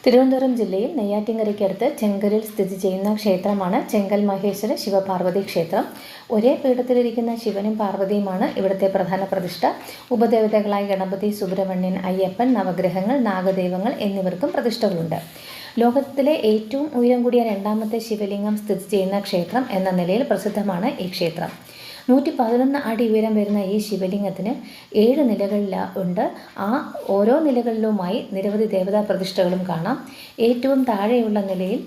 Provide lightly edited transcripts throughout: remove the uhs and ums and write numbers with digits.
തിരുവനന്തപുരം ജില്ലയിൽ നെയ്യാറ്റിൻകരയ്ക്കടുത്ത് ചെങ്കലിൽ സ്ഥിതി ചെയ്യുന്ന ക്ഷേത്രമാണ് ചെങ്കൽ മഹേശ്വര ശിവപാർവതി ക്ഷേത്രം. ഒരേ പീഠത്തിലിരിക്കുന്ന ശിവനും പാർവതിയുമാണ് ഇവിടുത്തെ പ്രധാന പ്രതിഷ്ഠ. ഉപദേവതകളായ ഗണപതി, സുബ്രഹ്മണ്യൻ, അയ്യപ്പൻ, നവഗ്രഹങ്ങൾ, നാഗദൈവങ്ങൾ എന്നിവർക്കും പ്രതിഷ്ഠകളുണ്ട്. ലോകത്തിലെ ഏറ്റവും ഉയരം കൂടിയ രണ്ടാമത്തെ ശിവലിംഗം സ്ഥിതി ചെയ്യുന്ന ക്ഷേത്രം എന്ന നിലയിൽ പ്രസിദ്ധമാണ് ഈ ക്ഷേത്രം. 111 അടി ഉയരം വരുന്ന ഈ ശിവലിംഗത്തിന് 7 നിലകളിൽ ഉണ്ട്. ഓരോ നിലകളിലുമായി നിരവധി ദേവതാ പ്രതിഷ്ഠകളും കാണാം. ഏറ്റവും താഴെയുള്ള നിലയിൽ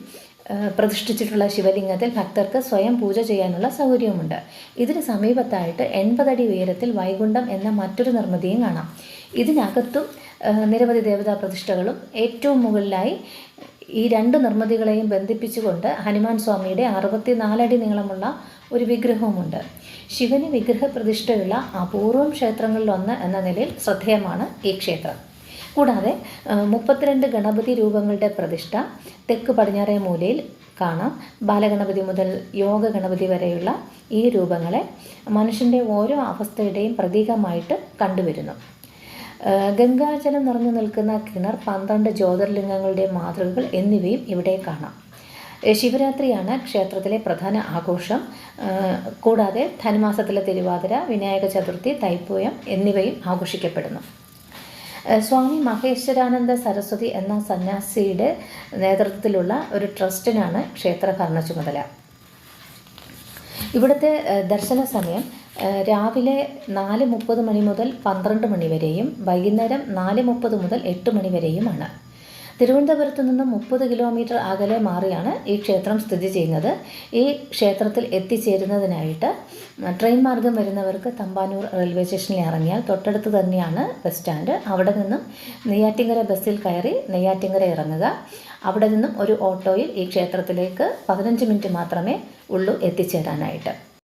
പ്രതിഷ്ഠിച്ചിട്ടുള്ള ശിവലിംഗത്തിൽ ഭക്തർക്ക് സ്വയം പൂജ ചെയ്യാനുള്ള സൗകര്യവുമുണ്ട്. ഇതിന് സമീപത്തായിട്ട് 80 അടി ഉയരത്തിൽ വൈകുണ്ഠം എന്ന മറ്റൊരു നിർമ്മിതിയും കാണാം. ഇതിനകത്തും നിരവധി ദേവതാ പ്രതിഷ്ഠകളും ഏറ്റവും മുകളിലായി ഈ രണ്ട് നിർമ്മിതികളെയും ബന്ധിപ്പിച്ചുകൊണ്ട് ഹനുമാൻ സ്വാമിയുടെ 64 അടി നീളമുള്ള ഒരു വിഗ്രഹവുമുണ്ട്. ശിവന് വിഗ്രഹ പ്രതിഷ്ഠയുള്ള അപൂർവം ക്ഷേത്രങ്ങളിലൊന്ന് എന്ന നിലയിൽ ശ്രദ്ധേയമാണ് ഈ ക്ഷേത്രം. കൂടാതെ 32 ഗണപതി രൂപങ്ങളുടെ പ്രതിഷ്ഠ തെക്ക് പടിഞ്ഞാറേ മൂലയിൽ കാണാം. ബാലഗണപതി മുതൽ യോഗ ഗണപതി വരെയുള്ള ഈ രൂപങ്ങളെ മനുഷ്യൻ്റെ ഓരോ അവസ്ഥയുടെയും പ്രതീകമായിട്ട് കണ്ടുവരുന്നു. ഗംഗാജലം നിറഞ്ഞു നിൽക്കുന്ന കിണർ, 12 ജ്യോതിർലിംഗങ്ങളുടെ മാതൃകകൾ എന്നിവയും ഇവിടെ കാണാം. ശിവരാത്രിയാണ് ക്ഷേത്രത്തിലെ പ്രധാന ആഘോഷം. കൂടാതെ ധനുമാസത്തിലെ തിരുവാതിര, വിനായക ചതുർത്ഥി, തൈപ്പൂയം എന്നിവയും ആഘോഷിക്കപ്പെടുന്നു. സ്വാമി മഹേശ്വരാനന്ദ സരസ്വതി എന്ന സന്യാസിയുടെ നേതൃത്വത്തിലുള്ള ഒരു ട്രസ്റ്റിനാണ് ക്ഷേത്ര ഭരണ ചുമതല. ഇവിടുത്തെ ദർശന സമയം രാവിലെ 4:30 മണി മുതൽ 12 മണി വരെയും വൈകുന്നേരം 4:30 മുതൽ 8 മണി വരെയുമാണ്. തിരുവനന്തപുരത്ത് നിന്നും 30 കിലോമീറ്റർ അകലെ മാറിയാണ് ഈ ക്ഷേത്രം സ്ഥിതി ചെയ്യുന്നത്. ഈ ക്ഷേത്രത്തിൽ എത്തിച്ചേരുന്നതിനായിട്ട് ട്രെയിൻ മാർഗം വരുന്നവർക്ക് തമ്പാനൂർ റെയിൽവേ സ്റ്റേഷനിൽ ഇറങ്ങിയാൽ തൊട്ടടുത്ത് തന്നെയാണ് ബസ് സ്റ്റാൻഡ്. അവിടെ നിന്നും നെയ്യാറ്റിൻകര ബസ്സിൽ കയറി നെയ്യാറ്റിൻകര ഇറങ്ങുക. അവിടെ നിന്നും ഒരു ഓട്ടോയിൽ ഈ ക്ഷേത്രത്തിലേക്ക് 15 മിനിറ്റ് മാത്രമേ ഉള്ളൂ എത്തിച്ചേരാനായിട്ട്.